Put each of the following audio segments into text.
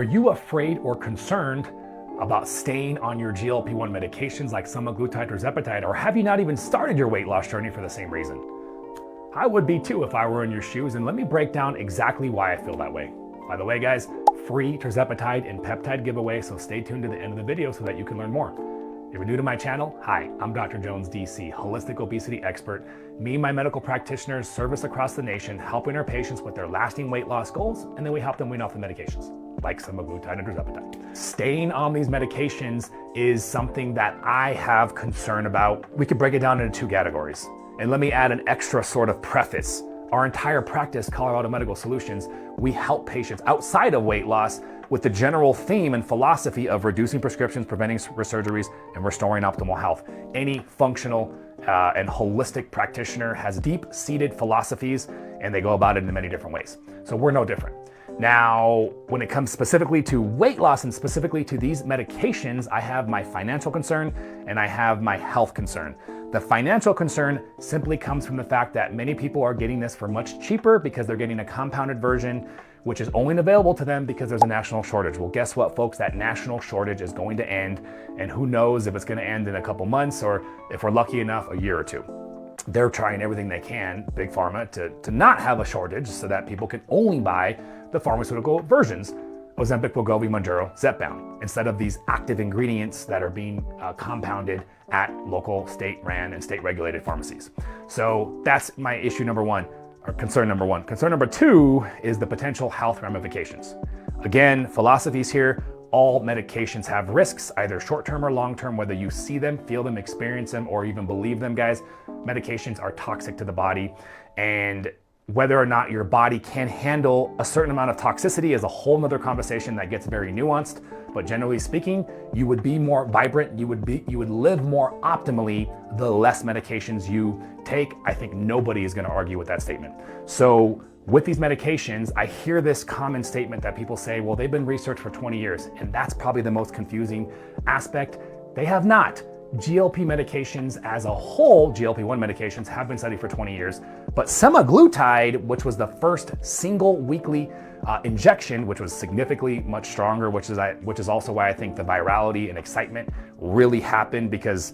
Are you afraid or concerned about staying on your GLP-1 medications like semaglutide or tirzepatide, or have you not even started your weight loss journey for the same reason? I would be too if I were in your shoes, and let me break down exactly why I feel that way. By the way, guys, free tirzepatide and peptide giveaway, so stay tuned to the end of the video so that you can learn more. If you're new to my channel, hi, I'm Dr. Jones, DC, holistic obesity expert. Me and my medical practitioners service across the nation, helping our patients with their lasting weight loss goals, and then we help them wean off the medications, like semaglutide and tirzepatide. Staying on these medications is something that I have concern about. We could break it down into two categories. And let me add an extra sort of preface. Our entire practice, Colorado Medical Solutions, we help patients outside of weight loss with the general theme and philosophy of reducing prescriptions, preventing surgeries, and restoring optimal health. Any functional and holistic practitioner has deep-seated philosophies, and they go about it in many different ways. So we're no different. Now, when it comes specifically to weight loss and specifically to these medications, I have my financial concern and I have my health concern. The financial concern simply comes from the fact that many people are getting this for much cheaper because they're getting a compounded version, which is only available to them because there's a national shortage. Well, guess what, folks? That national shortage is going to end, and who knows if it's going to end in a couple months or, if we're lucky enough, a year or two. They're trying everything they can, Big Pharma, to not have a shortage so that people can only buy the pharmaceutical versions, Ozempic, Wegovy, Mounjaro, Zepbound, instead of these active ingredients that are being compounded at local, state-ran, and state-regulated pharmacies. So that's my issue number one, or concern number one. Concern number two is the potential health ramifications. Again, philosophies here. All medications have risks, either short-term or long-term, whether you see them, feel them, experience them, or even believe them, guys. Medications are toxic to the body, and whether or not your body can handle a certain amount of toxicity is a whole nother conversation that gets very nuanced. But generally speaking, you would be more vibrant, you would live more optimally the less medications you take. I think nobody is going to argue with that statement. So with these medications, I hear this common statement that people say, well, they've been researched for 20 years, and that's probably the most confusing aspect. They have not. GLP medications as a whole, GLP-1 medications have been studied for 20 years, but semaglutide, which was the first single weekly injection, which was significantly much stronger, which is also why I think the virality and excitement really happened, because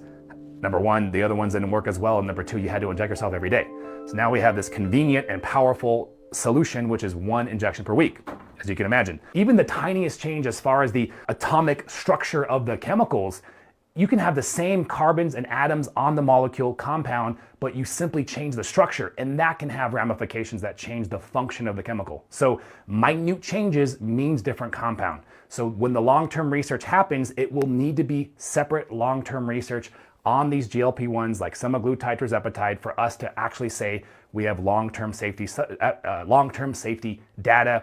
number one, the other ones didn't work as well, and number two, you had to inject yourself every day. So now we have this convenient and powerful solution, which is one injection per week, as you can imagine. Even the tiniest change as far as the atomic structure of the chemicals, you can have the same carbons and atoms on the molecule compound, but you simply change the structure, and that can have ramifications that change the function of the chemical. So minute changes means different compound. So when the long-term research happens, it will need to be separate long-term research on these GLP-1s like semaglutide, tirzepatide, for us to actually say we have long-term safety data.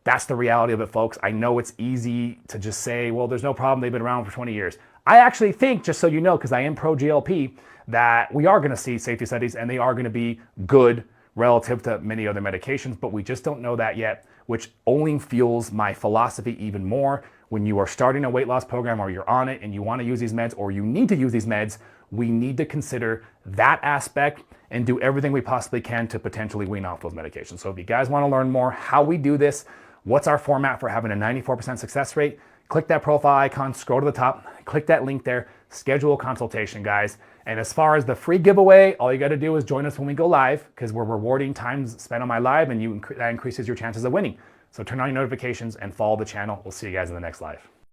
That's the reality of it, folks. I know it's easy to just say, well, there's no problem, they've been around for 20 years. I actually think, just so you know, because I am pro-GLP, that we are going to see safety studies and they are going to be good relative to many other medications, but we just don't know that yet, which only fuels my philosophy even more. When you are starting a weight loss program, or you're on it and you want to use these meds, or you need to use these meds, we need to consider that aspect and do everything we possibly can to potentially wean off those medications. So if you guys want to learn more how we do this, what's our format for having a 94% success rate, click that profile icon, scroll to the top, click that link there, schedule a consultation, guys. And as far as the free giveaway, all you got to do is join us when we go live, because we're rewarding time spent on my live, and that increases your chances of winning. So turn on your notifications and follow the channel. We'll see you guys in the next live.